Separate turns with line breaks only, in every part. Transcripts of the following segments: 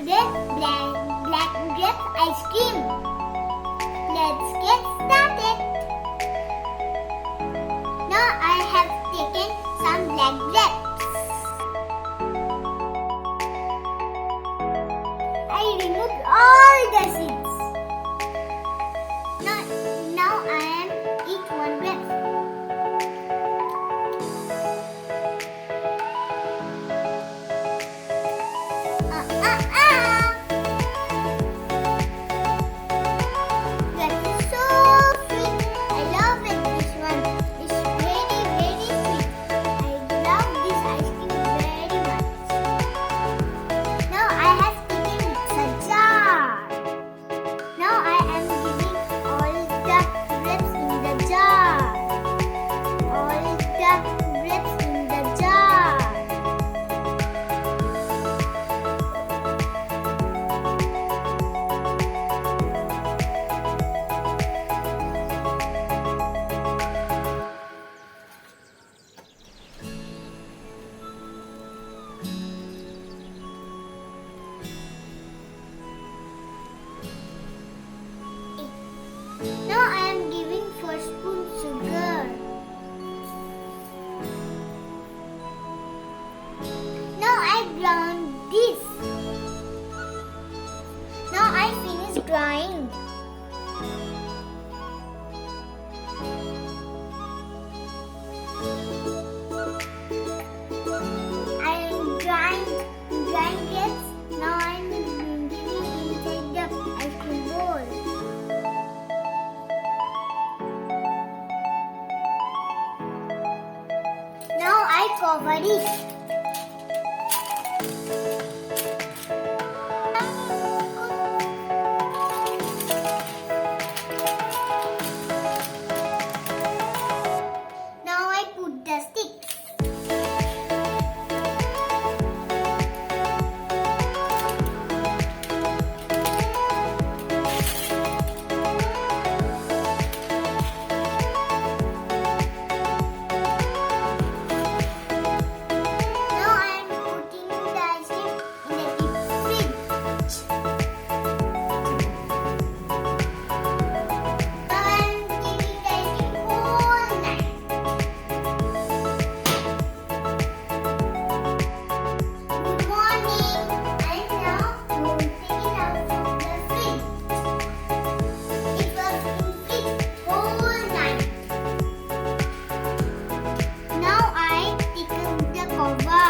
today black grape ice cream. Let's get started. Now I have taken some black grapes. I removed all the seeds. Now I am eat one grape. That is so sweet. I love it. This one is very, very sweet. I love this ice cream very much. Now I have taken a jar. Now I am giving all the grapes in the jar. All the grapes in the jar. Now I am giving 4 spoons sugar. Now I ground this. Now I finish drying. I am drying grapes. Now I am giving inside the ice cream bowl. Now I cover it. Now I put the sticks. Now I am putting the ice cream in the deep fridge. Now I am keeping the ice cream all night. Good morning. I am now taking it out from the fridge. It was in fridge whole night. Now I take the cover.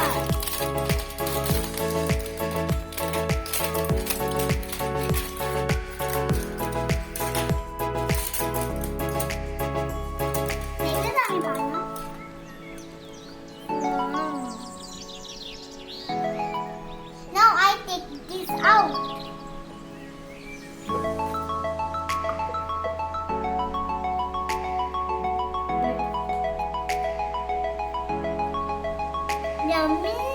Now I take this out. The milk